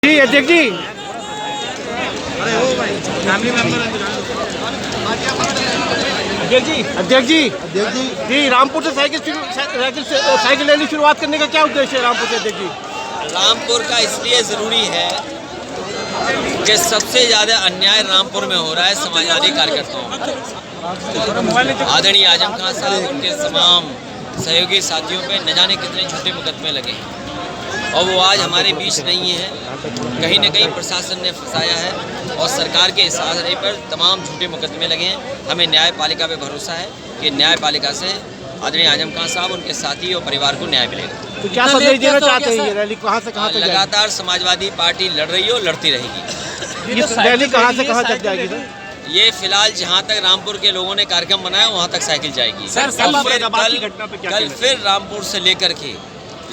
जी अध्यक्ष जी, अध्यक्ष जी जी रामपुर से साइकिल रैली शुरुआत करने का क्या उद्देश्य है रामपुर से अध्यक्ष जी? रामपुर का इसलिए ज़रूरी है कि सबसे ज़्यादा अन्याय रामपुर में हो रहा है समाजवादी कार्यकर्ताओं पर। आदरणीय आजम खान साहब उनके तमाम सहयोगी साथियों पे न जाने कितने झूठे मुकदमे लगे हैं और वो आज हमारे बीच नहीं है। कहीं न कहीं प्रशासन ने फंसाया है और सरकार के इशारे पर तमाम झूठे मुकदमे लगे हैं। हमें न्यायपालिका पे भरोसा है कि न्यायपालिका से आदरणीय आजम खान साहब उनके साथी और परिवार को न्याय मिलेगा। तो क्या संदेश देना चाहते हैं? ये रैली कहाँ से कहाँ तक जाएगी? लगातार समाजवादी पार्टी लड़ रही है और लड़ती रहेगी। ये रैली कहाँ से कहाँ तक जाएगी सर? ये फिलहाल जहाँ तक रामपुर के लोगों ने कार्यक्रम बनाया वहाँ तक साइकिल जाएगी। कल फिर रामपुर से लेकर के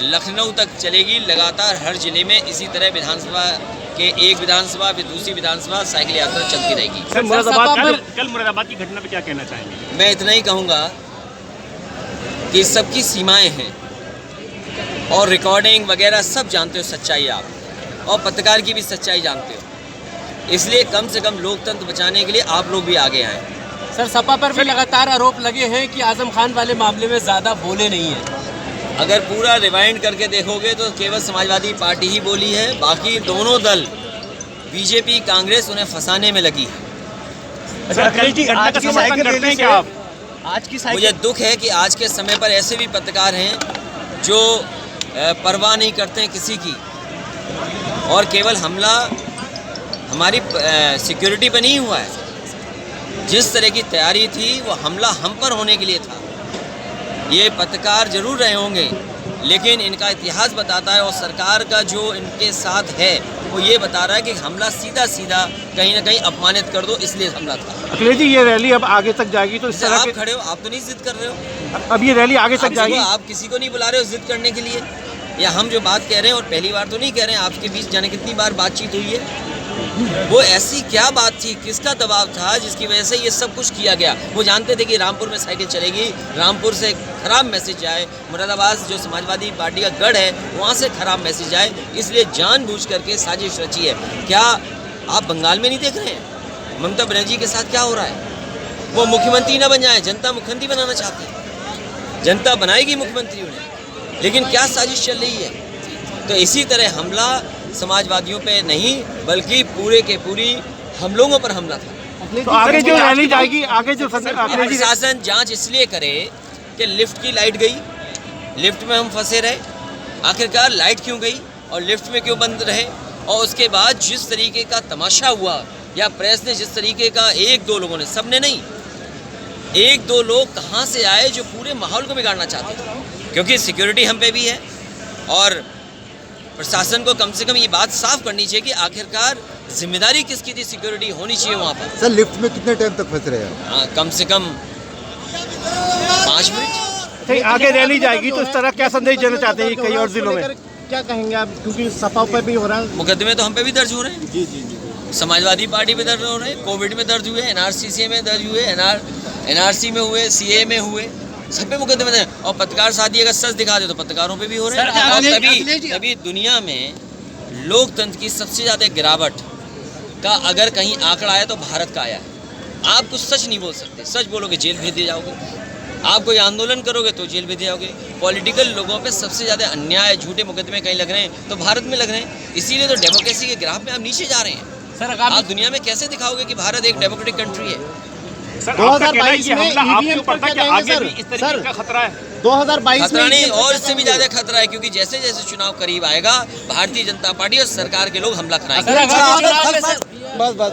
लखनऊ तक चलेगी। लगातार हर जिले में इसी तरह विधानसभा के एक विधानसभा फिर दूसरी विधानसभा साइकिल यात्रा चलती रहेगी। कल मुरादाबाद की घटना पे क्या कहना चाहेंगे? मैं इतना ही कहूँगा कि सबकी सीमाएं हैं और रिकॉर्डिंग वगैरह सब जानते हो सच्चाई आप, और पत्रकार की भी सच्चाई जानते हो। इसलिए कम से कम लोकतंत्र बचाने के लिए आप लोग भी आगे आएँ। सर, सपा पर भी लगातार आरोप लगे हैं कि आजम खान वाले मामले में ज़्यादा बोले नहीं हैं। अगर पूरा रिवाइंड करके देखोगे तो केवल समाजवादी पार्टी ही बोली है, बाकी दोनों दल बीजेपी कांग्रेस उन्हें फंसाने में लगी है। मुझे दुख है कि आज के समय पर ऐसे भी पत्रकार हैं जो परवाह नहीं करते हैं किसी की, और केवल हमला हमारी सिक्योरिटी पर नहीं हुआ है। जिस तरह की तैयारी थी वो हमला हम पर होने के लिए था। ये पत्रकार जरूर रहे होंगे लेकिन इनका इतिहास बताता है और सरकार का जो इनके साथ है वो ये बता रहा है कि हमला सीधा सीधा कहीं ना कहीं अपमानित कर दो, इसलिए हमला था। अखिलेश जी, ये रैली अब आगे तक जाएगी तो इस तरह आप खड़े हो, आप तो नहीं जिद कर रहे हो। अब ये रैली आगे तक जाएगी? आप किसी को नहीं बुला रहे हो जिद करने के लिए, या हम जो बात कह रहे हैं और पहली बार तो नहीं कह रहे हैं, आपके बीच जाने कितनी बार बातचीत हुई है। वो ऐसी क्या बात थी, किसका दबाव था जिसकी वजह से ये सब कुछ किया गया? वो जानते थे कि रामपुर में साइकिल चलेगी, रामपुर से खराब मैसेज जाए, मुरादाबाद जो समाजवादी पार्टी का गढ़ है वहाँ से खराब मैसेज जाए, इसलिए जानबूझ करके साजिश रची है। क्या आप बंगाल में नहीं देख रहे हैं ममता बनर्जी के साथ क्या हो रहा है? वो मुख्यमंत्री ना बन जाए, जनता मुख्यमंत्री बनाना चाहती है, जनता बनाएगी मुख्यमंत्री उन्हें, लेकिन क्या साजिश चल रही है? तो इसी तरह हमला समाजवादियों पे नहीं बल्कि पूरे के पूरी हम लोगों पर हमला था। तो आगे जो रैली जाएगी, आगे जो प्रशासन जांच इसलिए करे कि लिफ्ट की लाइट गई, लिफ्ट में हम फंसे रहे, आखिरकार लाइट क्यों गई और लिफ्ट में क्यों बंद रहे, और उसके बाद जिस तरीके का तमाशा हुआ या प्रेस ने जिस तरीके का, एक दो लोगों ने, सबने नहीं, एक दो लोग कहाँ से आए जो पूरे माहौल को बिगाड़ना चाहते थे। क्योंकि सिक्योरिटी हम पे भी है और प्रशासन को कम से कम ये बात साफ करनी चाहिए कि आखिरकार जिम्मेदारी किसकी थी, सिक्योरिटी होनी चाहिए वहाँ पर। सर, लिफ्ट में कितने टाइम तक फंस रहे हैं? हाँ, कम से कम 5 मिनट। आगे रैली जाएगी तो इस तरह क्या संदेश देना चाहते हैं कई और जिलों में? क्या कहेंगे आप, क्योंकि सपा पर भी हो रहा है मुकदमे, तो हम पे भी दर्ज हो रहे हैं। जी जी जी, समाजवादी पार्टी पे दर्ज हो रहे हैं, कोविड में दर्ज हुए, NRC में दर्ज हुए, NRC में हुए, CA में हुए, सब पे मुकदमे हैं। और पत्रकार साथी अगर सच दिखा दे तो पत्रकारों पे भी हो रहे हैं। और तभी दुनिया में लोकतंत्र की सबसे ज़्यादा गिरावट का अगर कहीं आंकड़ा आया तो भारत का आया है। आप कुछ सच नहीं बोल सकते, सच बोलोगे जेल भेज दिए जाओगे, आप कोई आंदोलन करोगे तो जेल भेज दिए जाओगे। पॉलिटिकल लोगों पे सबसे ज़्यादा अन्याय, झूठे मुकदमे कहीं लग रहे हैं तो भारत में लग रहे हैं। इसीलिए तो डेमोक्रेसी के ग्राफ में आप नीचे जा रहे हैं। सर, आप दुनिया में कैसे दिखाओगे कि भारत एक डेमोक्रेटिक कंट्री है? 2022 में ईवीएम पर क्या कहेंगे सर? खतरा है 2022 खतरा नहीं, और इससे भी ज्यादा खतरा है, क्योंकि जैसे जैसे चुनाव करीब आएगा भारतीय जनता पार्टी और सरकार के लोग हमला कराएंगे। बस